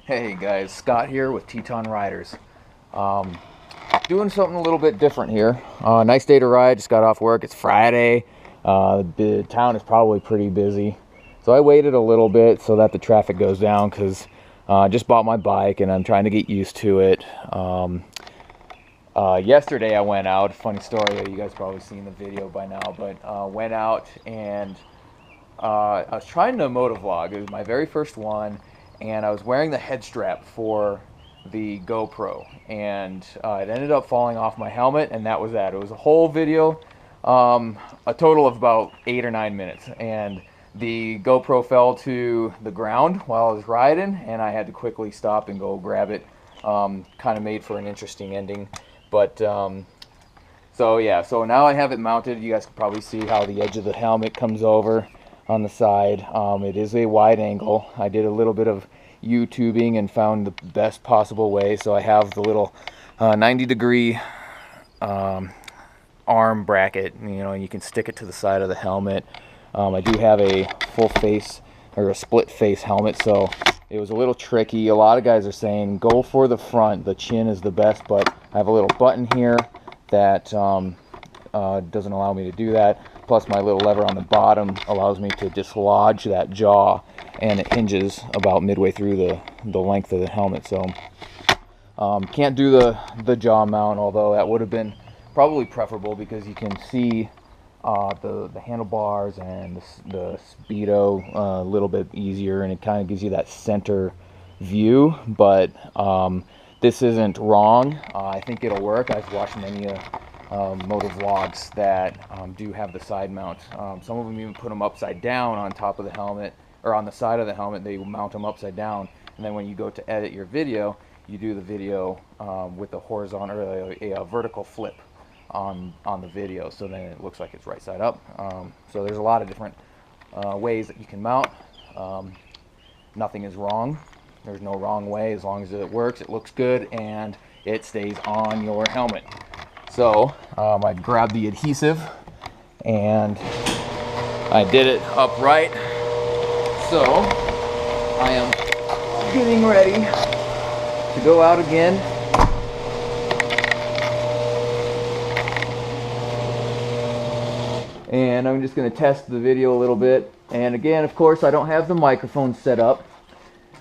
Hey guys, Scott here with Teton Riders. Doing something a little bit different here. Nice day to ride, just got off work. It's Friday. The town is probably pretty busy. So I waited a little bit so that the traffic goes down because I just bought my bike and I'm trying to get used to it. Yesterday I went out, funny story, you guys probably seen the video by now, but went out and I was trying to motovlog. It was my very first one, and I was wearing the head strap for the GoPro, and it ended up falling off my helmet, and that was that. It was a whole video, a total of about 8 or 9 minutes, and the GoPro fell to the ground while I was riding, and I had to quickly stop and go grab it. Kind of made for an interesting ending, but so yeah, so now I have it mounted. You guys can probably see how the edge of the helmet comes over on the side. It is a wide angle. I did a little bit of YouTubing and found the best possible way. So I have the little 90-degree arm bracket, and you can stick it to the side of the helmet. I do have a full face or a split face helmet, so it was a little tricky. A lot of guys are saying go for the front. The chin is the best, but I have a little button here that doesn't allow me to do that. Plus my little lever on the bottom allows me to dislodge that jaw, and it hinges about midway through the length of the helmet. So can't do the jaw mount, although that would have been probably preferable because you can see the handlebars and the speedo a little bit easier, and it kind of gives you that center view. But this isn't wrong. I think it'll work. I've watched many motovlogs that do have the side mount. Some of them even put them upside down on top of the helmet, or on the side of the helmet. They mount them upside down, and then when you go to edit your video, you do the video with the horizontal or a vertical flip on the video, so then it looks like it's right side up. So there's a lot of different ways that you can mount. Nothing is wrong. There's no wrong way as long as it works, it looks good, and it stays on your helmet. So I grabbed the adhesive and I did it upright. So I am getting ready to go out again. And I'm just going to test the video a little bit. And again, of course, I don't have the microphone set up.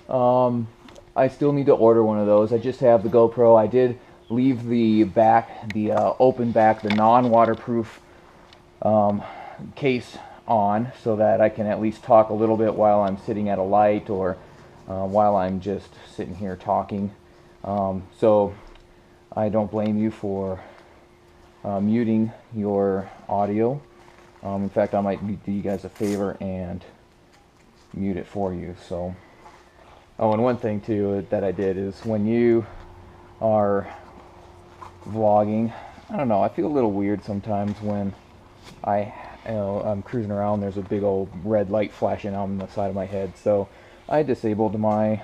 I still need to order one of those. I just have the GoPro. I did leave the back, the open back, the non-waterproof case on so that I can at least talk a little bit while I'm sitting at a light, or while I'm just sitting here talking. So I don't blame you for muting your audio. In fact, I might do you guys a favor and mute it for you. So, oh, and one thing too that I did is when you are vlogging, I don't know, I feel a little weird sometimes when I'm cruising around, there's a big old red light flashing on the side of my head. So I disabled my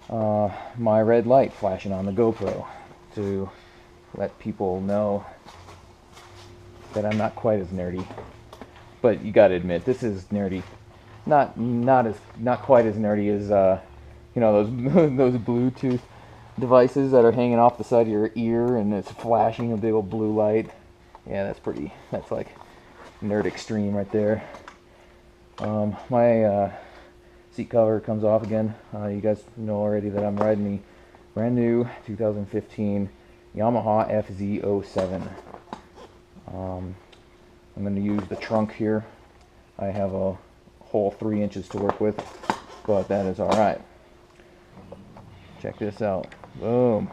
my red light flashing on the GoPro to let people know that I'm not quite as nerdy. But you gotta admit, this is nerdy. Not quite as nerdy as those those Bluetooth devices that are hanging off the side of your ear and it's flashing a big old blue light. Yeah, that's like nerd extreme right there. My seat cover comes off again. You guys know already that I'm riding the brand new 2015 Yamaha FZ07. I'm going to use the trunk here. I have a whole 3 inches to work with, but that is alright. Check this out. Boom.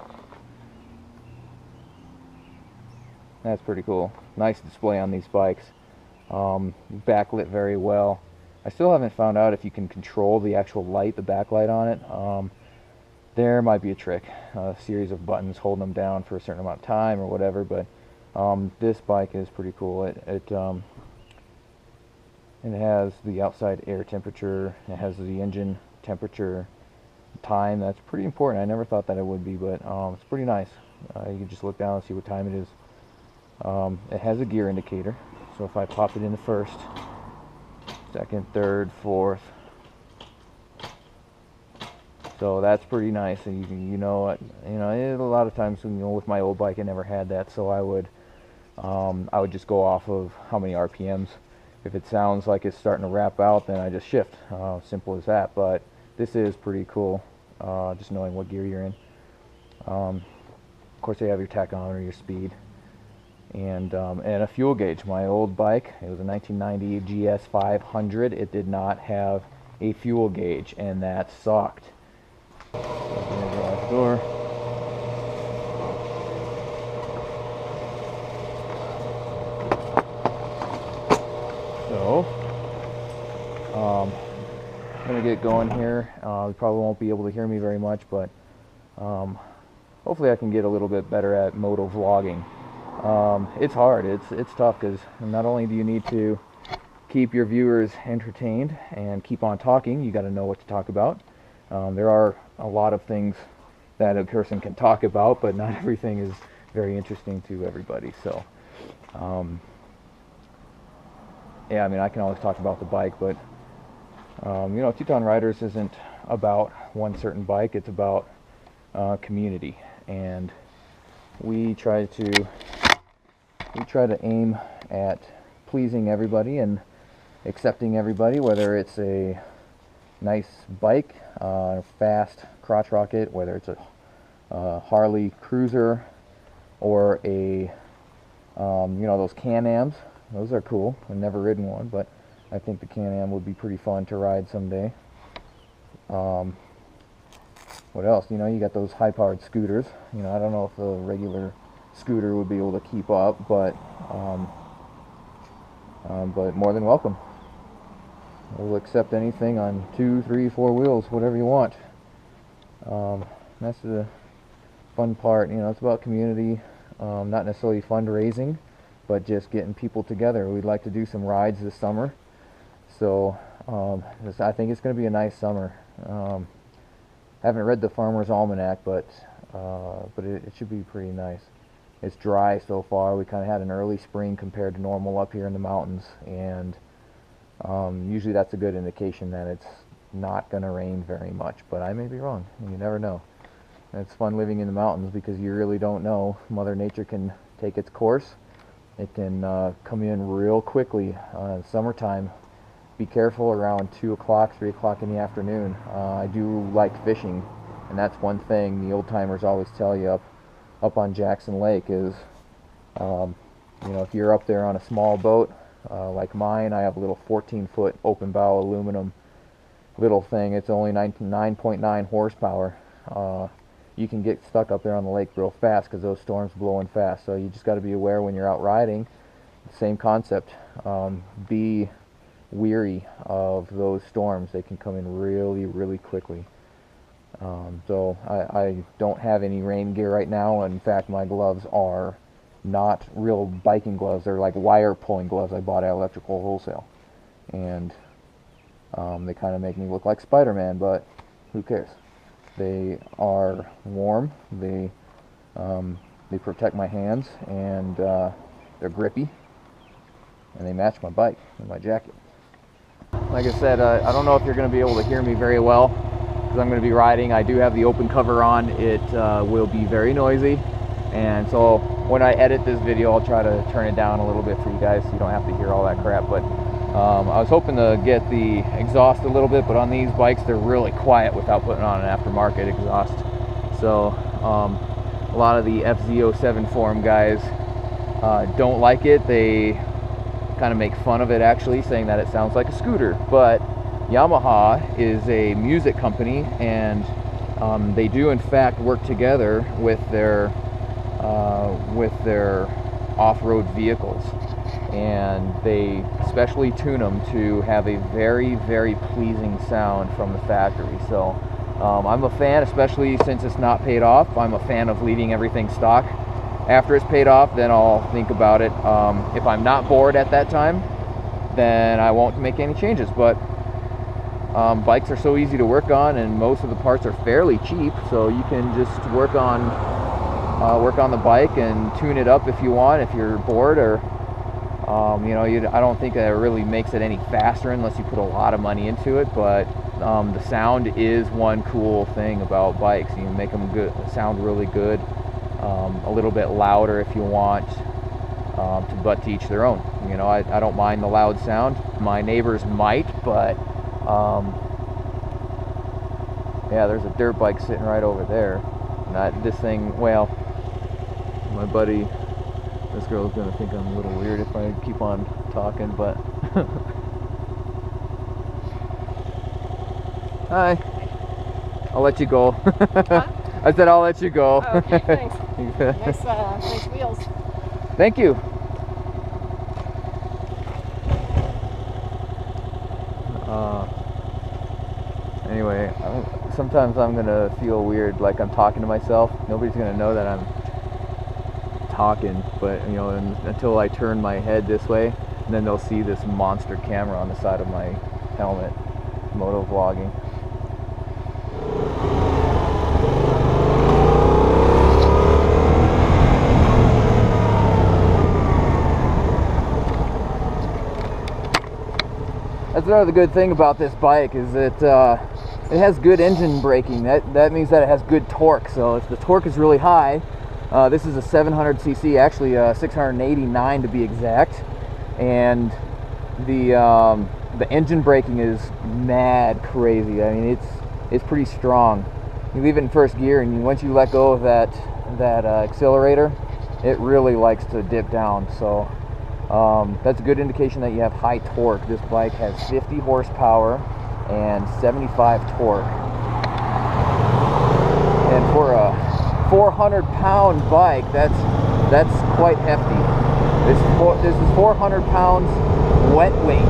That's pretty cool. Nice display on these bikes. Backlit very well. I still haven't found out if you can control the actual light, the backlight on it. There might be a trick, a series of buttons holding them down for a certain amount of time or whatever, but this bike is pretty cool. It has the outside air temperature, it has the engine temperature, time. That's pretty important. I never thought that it would be, but it's pretty nice. You can just look down and see what time it is. It has a gear indicator, so if I pop it into first, second, third, fourth, So that's pretty nice. And you know, a lot of times, with my old bike, I never had that, so I would just go off of how many RPMs. If it sounds like it's starting to wrap out, then I just shift. Simple as that. But this is pretty cool, just knowing what gear you're in. Of course, you have your tachometer, your speed, and a fuel gauge. My old bike, it was a 1990 GS 500. It did not have a fuel gauge, and that sucked. Door. So, I'm gonna get going here. You probably won't be able to hear me very much, but hopefully I can get a little bit better at motovlogging. It's hard. It's tough, because not only do you need to keep your viewers entertained and keep on talking, you got to know what to talk about. There are a lot of things that a person can talk about, but not everything is very interesting to everybody. So, yeah, I mean, I can always talk about the bike, but Teton Riders isn't about one certain bike. It's about community, and we try to aim at pleasing everybody and accepting everybody, whether it's a nice bike, fast crotch rocket, whether it's a Harley cruiser, or a those Can-Ams. Those are cool. I've never ridden one, but I think the Can-Am would be pretty fun to ride someday. What else? You got those high-powered scooters. I don't know if a regular scooter would be able to keep up, but more than welcome. We'll accept anything on 2, 3, 4 wheels, whatever you want. That's the fun part. It's about community, not necessarily fundraising, but just getting people together. We'd like to do some rides this summer, so I think it's going to be a nice summer. Haven't read the Farmer's Almanac, but it should be pretty nice. It's dry so far. We kind of had an early spring compared to normal up here in the mountains, and usually that's a good indication that it's not going to rain very much, but I may be wrong. You never know. It's fun living in the mountains because you really don't know. Mother Nature can take its course. It can come in real quickly. Summertime, be careful around 2 o'clock, 3 o'clock in the afternoon. I do like fishing, and that's one thing the old timers always tell you up on Jackson Lake is, if you're up there on a small boat, like mine, I have a little 14-foot open bow aluminum little thing. It's only 9.9 horsepower. You can get stuck up there on the lake real fast because those storms blowing fast. So you just got to be aware when you're out riding. Same concept. Be weary of those storms. They can come in really, really quickly. So I don't have any rain gear right now. In fact, my gloves are not real biking gloves. They're like wire pulling gloves I bought at Electrical Wholesale, and they kind of make me look like Spider-Man, but who cares? They are warm. They protect my hands, and they're grippy, and they match my bike and my jacket. Like I said, I don't know if you're going to be able to hear me very well because I'm going to be riding. I do have the open cover on. It will be very noisy. And so when I edit this video, I'll try to turn it down a little bit for you guys so you don't have to hear all that crap. But I was hoping to get the exhaust a little bit, but on these bikes, they're really quiet without putting on an aftermarket exhaust. So a lot of the FZ07 forum guys don't like it. They kind of make fun of it, actually, saying that it sounds like a scooter. But Yamaha is a music company, and they do in fact work together with their off-road vehicles, and they specially tune them to have a very, very pleasing sound from the factory. So I'm a fan, especially since it's not paid off. I'm a fan of leaving everything stock. After it's paid off, then I'll think about it. If I'm not bored at that time, then I won't make any changes. But bikes are so easy to work on, and most of the parts are fairly cheap, so you can just work on the bike and tune it up if you want, if you're bored, or You know, I don't think that it really makes it any faster unless you put a lot of money into it, but the sound is one cool thing about bikes. You can make them sound really good, a little bit louder if you want, but to each their own. You know, I don't mind the loud sound. My neighbors might, but yeah, there's a dirt bike sitting right over there. This thing, well, my buddy, this girl's gonna think I'm a little weird if I keep on talking, but hi. I'll let you go. Huh? I said I'll let you go. Oh, okay, thanks. Nice wheels. Thank you. Anyway, sometimes I'm gonna feel weird, like I'm talking to myself. Nobody's gonna know that I'm talking, but you know, until I turn my head this way, and then they'll see this monster camera on the side of my helmet. Motovlogging. That's another good thing about this bike, is that it has good engine braking. That means that it has good torque. So if the torque is really high, this is a 700cc, actually 689 to be exact, and the engine braking is mad crazy. I mean, it's pretty strong. You leave it in first gear, and once you let go of that accelerator, it really likes to dip down. So that's a good indication that you have high torque. This bike has 50 horsepower and 75 torque, and for a 400-pound bike, that's quite hefty. This is 400 pounds wet weight.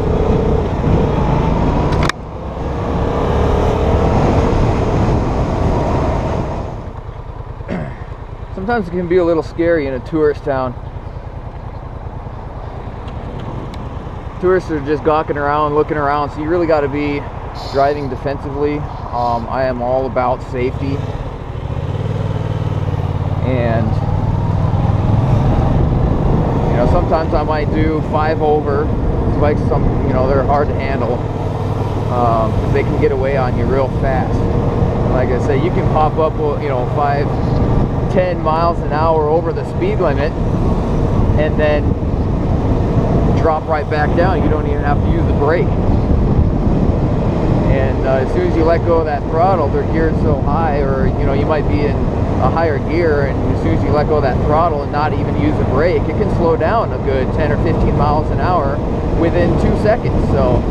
Sometimes it can be a little scary in a tourist town. Tourists are just gawking around, looking around, so you really got to be driving defensively. I am all about safety, and you know, sometimes I might do 5 over. These bikes, they're hard to handle. They can get away on you real fast. Like I say, you can pop up, 5-10 miles an hour over the speed limit, and then drop right back down. You don't even have to use the brake. And as soon as you let go of that throttle, they're geared so high, or you might be in a higher gear, and as soon as you let go of that throttle and not even use the brake, it can slow down a good 10 or 15 miles an hour within 2 seconds. So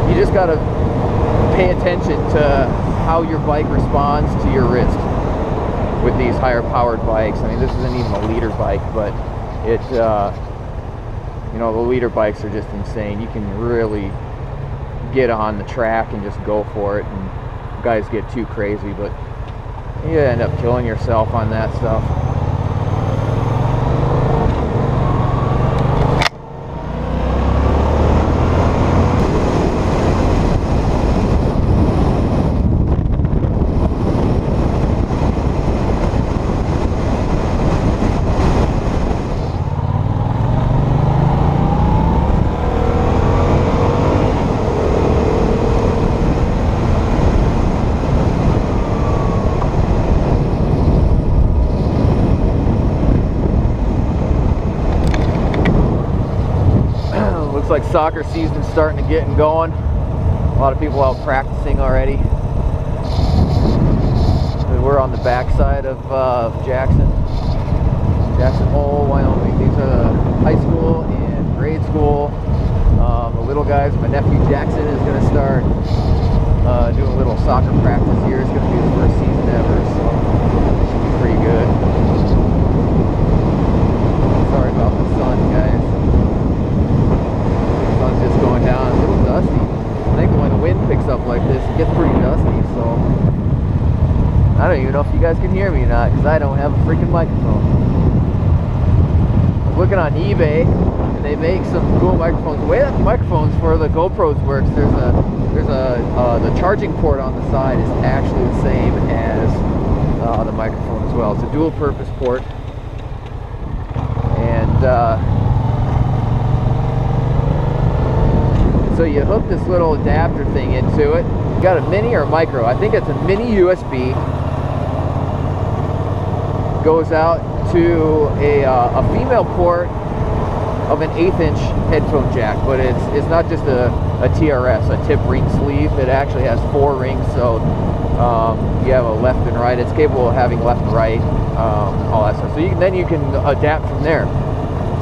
you just got to pay attention to how your bike responds to your wrist with these higher powered bikes. I mean, this isn't even a leader bike, but the leader bikes are just insane. You can really get on the track and just go for it, and guys get too crazy, but you end up killing yourself on that stuff. Like soccer season's starting to get going. A lot of people out practicing already. We're on the backside of Jackson Hole, Wyoming. These are the high school and grade school. The little guys, my nephew Jackson is going to start doing a little soccer practice here. It's going to be his first season ever, so it should be pretty good. Sorry about the sun, guys. Just going down, a little dusty. I think when the wind picks up like this, it gets pretty dusty, so I don't even know if you guys can hear me or not, because I don't have a freaking microphone. I was looking on eBay, and they make some cool microphones. The way that the microphones for the GoPros works, the charging port on the side is actually the same as the microphone as well. It's a dual purpose port. so you hook this little adapter thing into it. You got a mini or a micro? I think it's a mini USB. Goes out to a female port of an 1/8 inch headphone jack, but it's not just a TRS, a tip ring sleeve. It actually has 4 rings, so you have a left and right. It's capable of having left and right, all that stuff. So then you can adapt from there.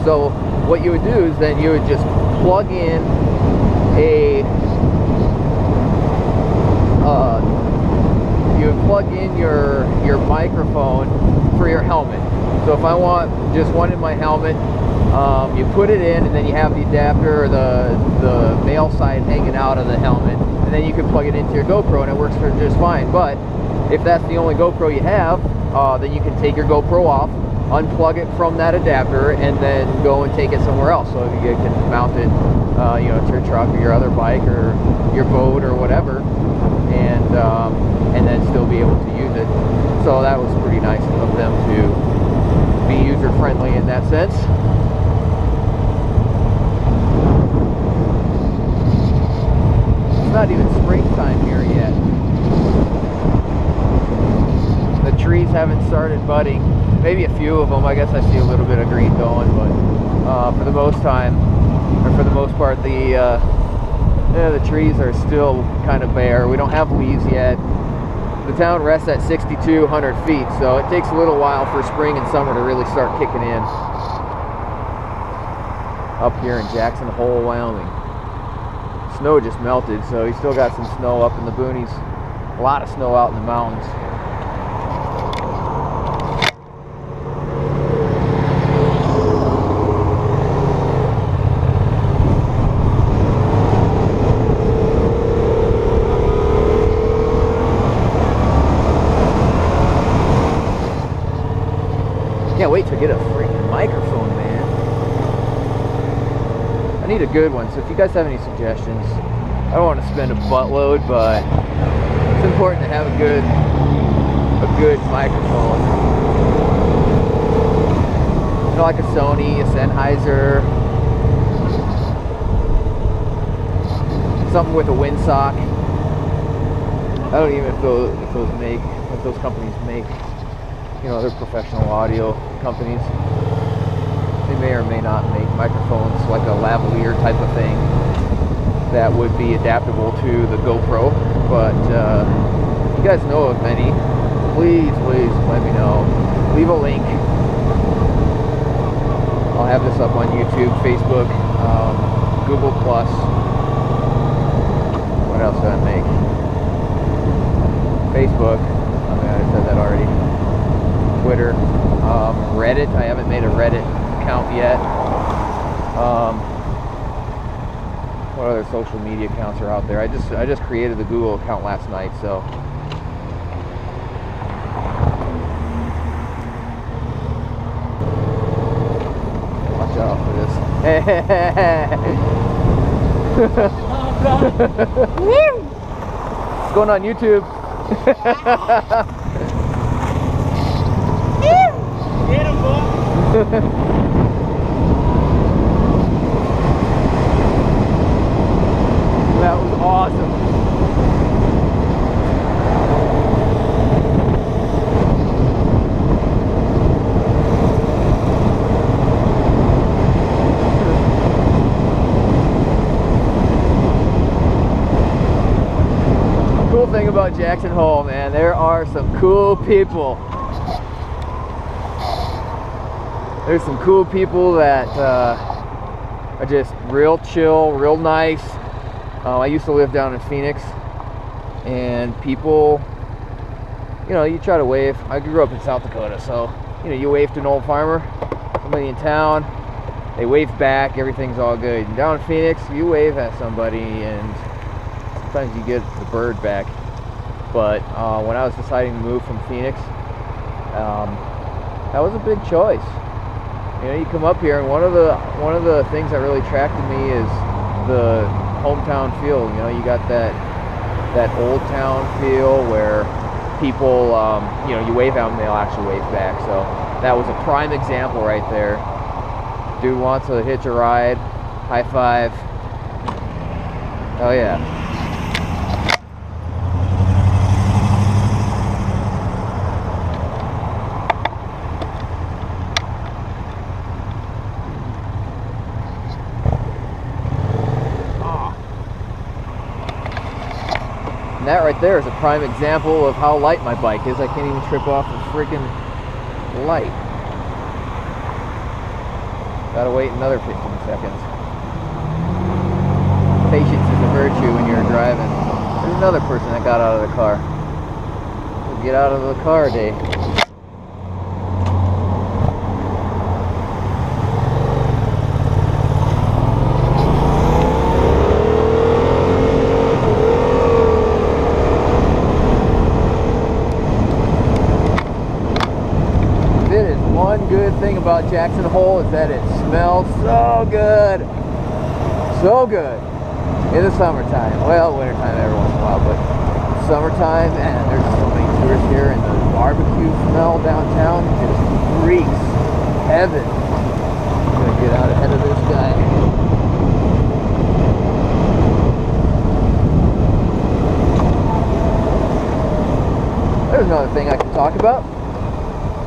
So what you would do is then you would just plug in your microphone for your helmet. So if I want just one in my helmet, you put it in, and then you have the adapter or the male side hanging out of the helmet, and then you can plug it into your GoPro and it works for just fine. But if that's the only GoPro you have, then you can take your GoPro off, unplug it from that adapter, and then go and take it somewhere else. So you can mount it to your truck or your other bike or your boat or whatever, and then still be able to use it. So that was pretty nice of them to be user friendly in that sense. It's not even springtime here yet. The trees haven't started budding. Maybe a few of them. I guess I see a little bit of green going, but for the most part, the trees are still kind of bare. We don't have leaves yet. The town rests at 6,200 feet, so it takes a little while for spring and summer to really start kicking in. Up here in Jackson Hole, Wyoming. Snow just melted, so you still got some snow up in the boonies. A lot of snow out in the mountains. Can't wait to get a freaking microphone, man. I need a good one, so if you guys have any suggestions, I don't want to spend a buttload, but it's important to have a good microphone. Like a Sony, a Sennheiser, something with a windsock. I don't even know if those companies make. They're professional audio companies. They may or may not make microphones like a lavalier type of thing that would be adaptable to the GoPro. But if you guys know of any, please let me know. Leave a link. I'll have this up on YouTube, Facebook, Google+. What else did I make? Facebook. I said that already. Twitter, Reddit. I haven't made a Reddit account yet. What other social media accounts are out there? I just created the Google account last night, so watch out for this. It's going on YouTube. Get him, boy. That was awesome. Cool thing about Jackson Hole, man, there are some cool people. There's some cool people that are just real chill, real nice. I used to live down in Phoenix, and people, you try to wave. I grew up in South Dakota, so, you wave to an old farmer, somebody in town, they wave back, everything's all good. And down in Phoenix, you wave at somebody, and sometimes you get the bird back. But when I was deciding to move from Phoenix, that was a big choice. You come up here, and one of the things that really attracted me is the hometown feel. You got that old town feel where people, you wave at them, they'll actually wave back. So that was a prime example right there. Dude wants to hitch a ride. High five. Oh yeah. And that right there is a prime example of how light my bike is. I can't even trip off the freaking light. Gotta wait another 15 seconds. Patience is a virtue when you're driving. There's another person that got out of the car. Get out of the car day. One good thing about Jackson Hole is that it smells so good. So good. In the summertime. Well, wintertime every once in a while, but summertime, man, there's so many tourists here, and the barbecue smell downtown just reeks heaven. I'm gonna get out ahead of this guy. There's another thing I can talk about.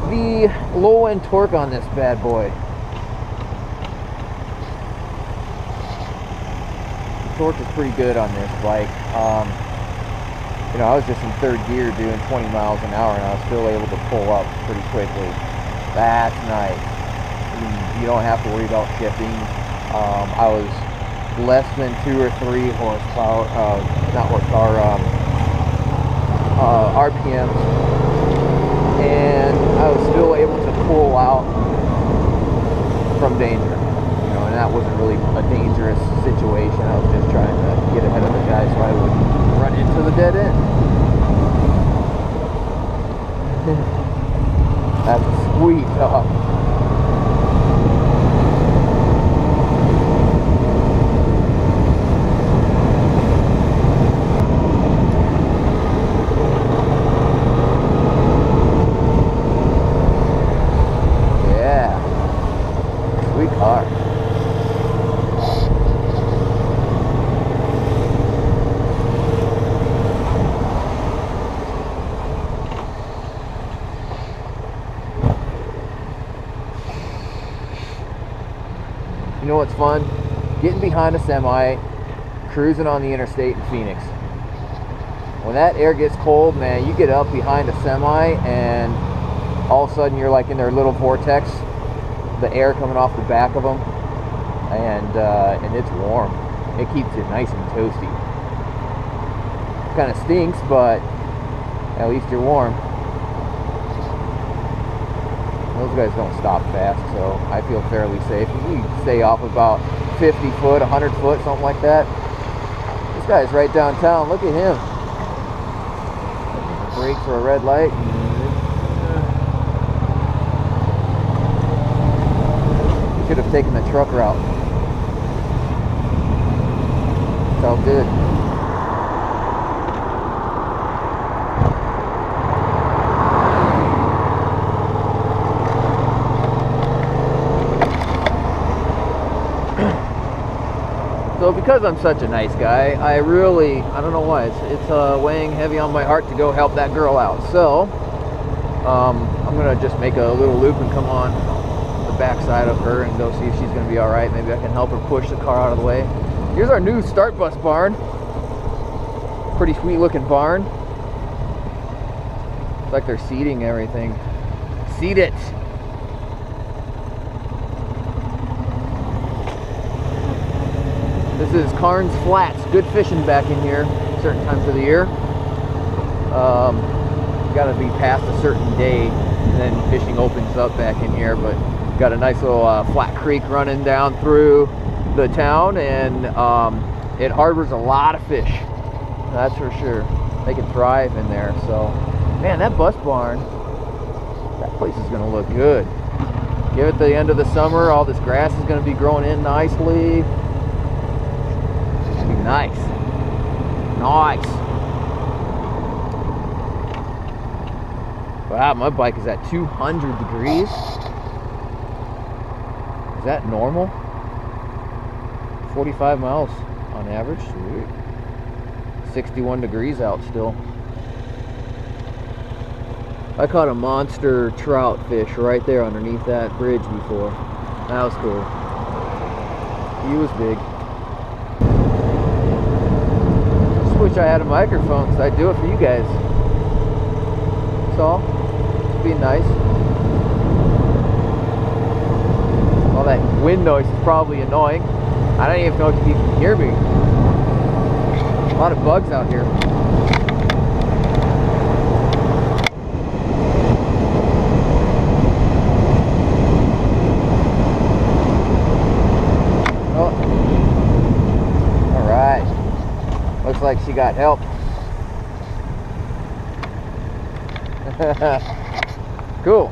The low end torque on this bad boy. The torque is pretty good on this bike. You know, I was just in third gear doing 20 miles an hour and I was still able to pull up pretty quickly. That's nice. You don't have to worry about shifting. I was less than 2 or 3 horsepower, not horsepower, RPMs. And I was still able to pull out from danger, you know, and that wasn't really a dangerous situation. I was just trying to get ahead of the guy so I wouldn't run into the dead end. That's a sweet dog. You know what's fun? Getting behind a semi, cruising on the interstate in Phoenix. When that air gets cold, man, you get up behind a semi and all of a sudden you're like in their little vortex, the air coming off the back of them, and it's warm. It keeps it nice and toasty. Kind of stinks, but at least you're warm. Those guys don't stop fast, so I feel fairly safe. You stay off about 50 foot, 100 foot, something like that. This guy's right downtown. Look at him. Brake for a red light. He should have taken the truck route. It's all good. So because I'm such a nice guy, I don't know why, it's weighing heavy on my heart to go help that girl out. So, I'm going to just make a little loop and come on the backside of her and go see if she's going to be alright. Maybe I can help her push the car out of the way. Here's our new start bus barn. Pretty sweet looking barn. It's like they're seating everything. Seat it! This is Carnes Flats. Good fishing back in here certain times of the year. Got to be past a certain day and then fishing opens up back in here, but got a nice little flat creek running down through the town, and it harbors a lot of fish, that's for sure. They can thrive in there. So man, that bus barn, that place is going to look good. Give it the end of the summer, all this grass is going to be growing in nicely. Nice. Nice. Wow, my bike is at 200 degrees. Is that normal? 45 miles on average. Sweet. 61 degrees out still. I caught a monster trout fish right there underneath that bridge before. That was cool. He was big. Just wish I had a microphone because I'd do it for you guys. That's all. It'd be nice. All that wind noise is probably annoying. I don't even know if you can hear me. A lot of bugs out here. Oh. All right. Looks like she got help. Cool.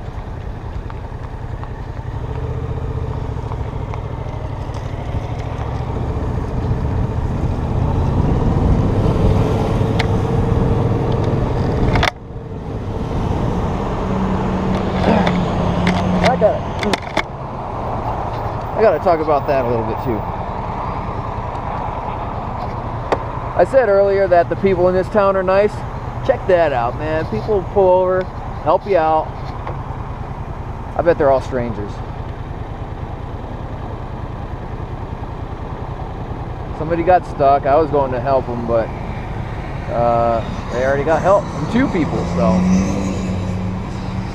I gotta talk about that a little bit too. I said earlier that the people in this town are nice. Check that out, man. People pull over, help you out. I bet they're all strangers. Somebody got stuck. I was going to help them, but they already got help from 2 people. So,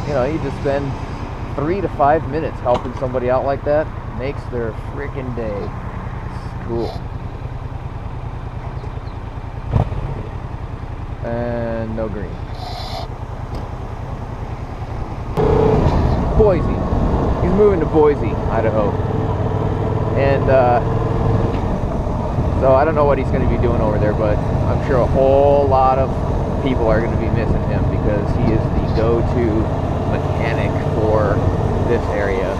you know, you just spend 3 to 5 minutes helping somebody out like that. Makes their freaking day. It's cool. And no green. Boise. He's moving to Boise, Idaho. And so I don't know what he's going to be doing over there, but I'm sure a whole lot of people are going to be missing him because he is the go-to mechanic for this area.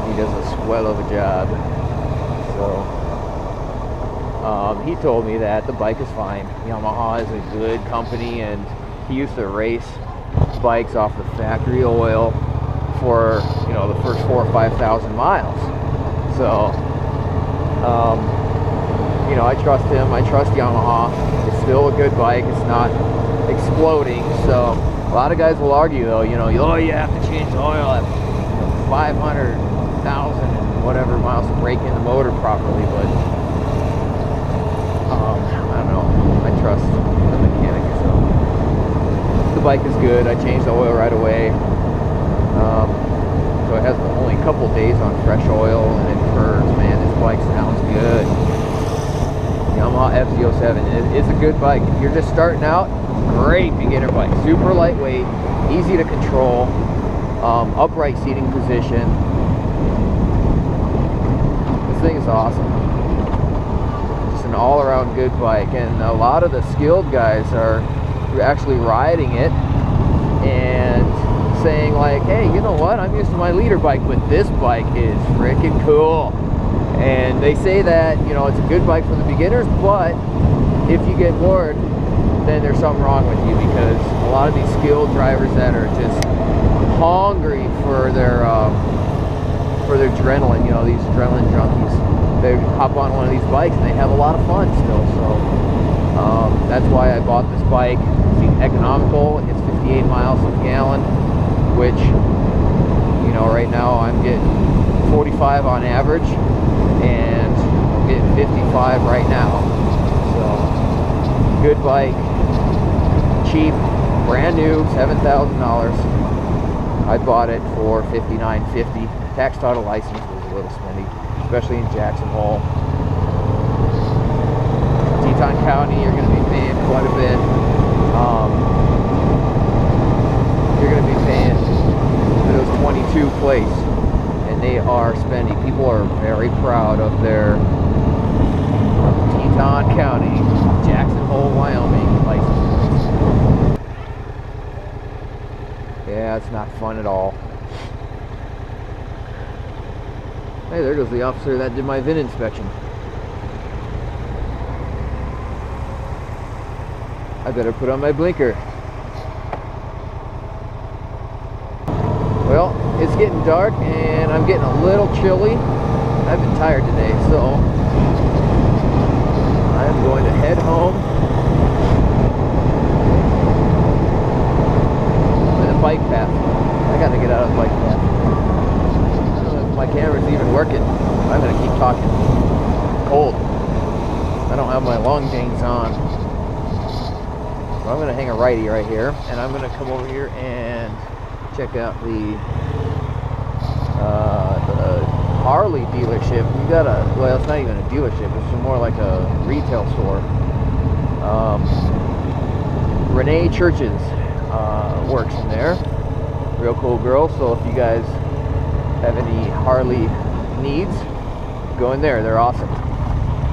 He does a swell of a job. So he told me that the bike is fine. Yamaha is a good company, and he used to race bikes off the factory oil for, you know, the first 4,000 or 5,000 miles. So you know, I trust him. I trust Yamaha. It's still a good bike. It's not exploding. So a lot of guys will argue, though, you know, oh, you have to change the oil at 500,000 and whatever miles to break in the motor properly, but I don't know. I trust the mechanic, so the bike is good. I changed the oil right away. So it has only a couple days on fresh oil, and it burns. Man, this bike sounds good. Yamaha FZ07 is a good bike. If you're just starting out, great beginner bike. Super lightweight, easy to control, upright seating position. This thing is awesome. Just an all-around good bike, and a lot of the skilled guys are actually riding it and saying like, hey, you know what, I'm used to my leader bike, but this bike is freaking cool. And they say that, you know, it's a good bike for the beginners, but if you get bored, then there's something wrong with you, because a lot of these skilled drivers that are just hungry for their adrenaline, you know, these adrenaline junkies, they hop on one of these bikes and they have a lot of fun still. So that's why I bought this bike. It's economical. It's 58 miles per gallon, which, you know, right now I'm getting 45 on average, and I'm getting 55 right now. So good bike, cheap, brand new, $7,000. I bought it for $59.50. Tax, title, license was a little spendy, especially in Jackson Hole. Teton County, you're going to be paying quite a bit. You're going to be paying for those 22 plates, and they are spendy. People are very proud of their Teton County, Jackson Hole, Wyoming license plates. Yeah, it's not fun at all. Hey, there goes the officer that did my VIN inspection. I better put on my blinker. Well, it's getting dark and I'm getting a little chilly. I've been tired today, so I'm going to head home. And the bike path. I gotta get out of the bike path. I don't know if my camera's even working. I'm gonna keep talking. Cold. I don't have my long jeans on. So I'm gonna hang a righty right here, and I'm gonna come over here and check out the Harley dealership. You got well, it's not even a dealership, it's more like a retail store. Renee Churches works in there. Real cool girl, so if you guys have any Harley needs, go in there. They're awesome.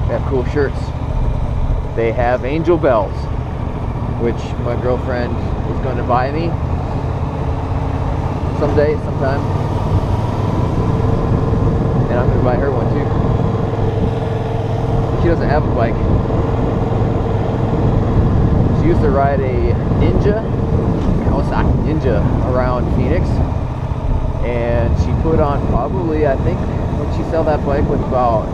They have cool shirts. They have angel bells, which my girlfriend is going to buy me sometime. And I'm going to buy her one too. She doesn't have a bike. She used to ride a Kawasaki Ninja around Phoenix. And she put on probably, I think, when she sell that bike with about,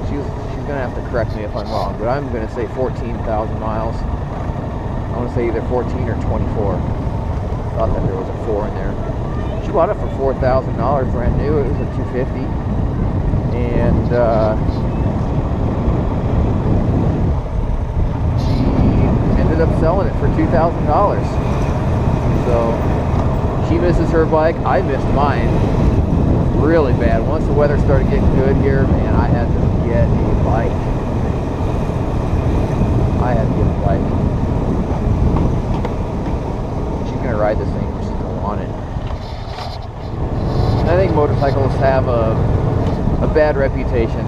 she's going to have to correct me if I'm wrong, but I'm going to say 14,000 miles. I want to say either 14 or 24. Thought that there was a 4 in there. She bought it for $4,000 brand new. It was a 250, and she ended up selling it for $2,000. So she misses her bike. I missed mine really bad. Once the weather started getting good here, man, I had to get a bike. I had to get a bike. She's gonna ride this thing when she's gonna want it. I think motorcycles have a bad reputation.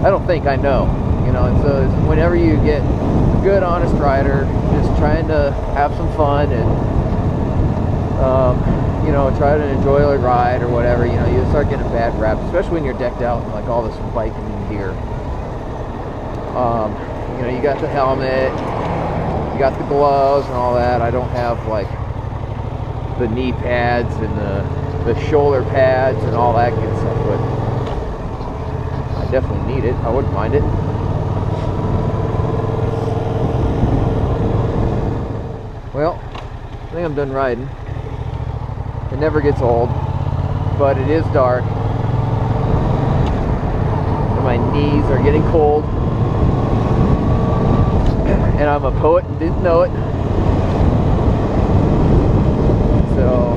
I don't think, I know. You know, and so whenever you get a good, honest rider, just trying to have some fun and, you know, try to enjoy a ride or whatever, you know, you start getting a bad rap, especially when you're decked out in like all this biking gear. You know, you got the helmet, you got the gloves and all that. I don't have like the knee pads and the shoulder pads and all that good stuff, but I definitely need it. I wouldn't mind it. Well, I think I'm done riding. It never gets old, but it is dark and my knees are getting cold, and I'm a poet and didn't know it. So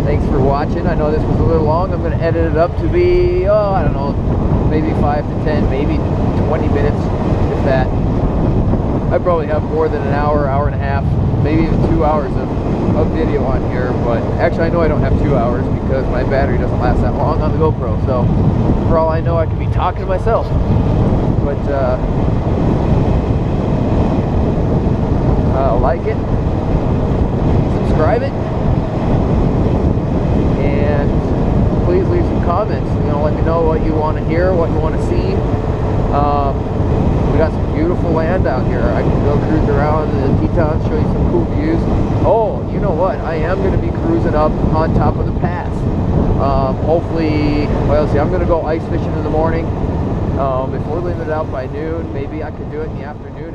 thanks for watching. I know this was a little long. I'm going to edit it up to be, I don't know, maybe 5 to 10, maybe 20 minutes, if that. I probably have more than an hour, hour and a half, maybe even 2 hours of video on here, but actually I know I don't have 2 hours because my battery doesn't last that long on the GoPro, so for all I know I could be talking to myself. But like it, subscribe it, and please leave some comments. You know, let me know what you want to hear, what you want to see. We got some beautiful land out here. I can go cruise around the Teton, show you some cool views. Oh, you know what? I am going to be cruising up on top of the pass. Hopefully, well, see, I'm going to go ice fishing in the morning. If we're limited out by noon, maybe I could do it in the afternoon.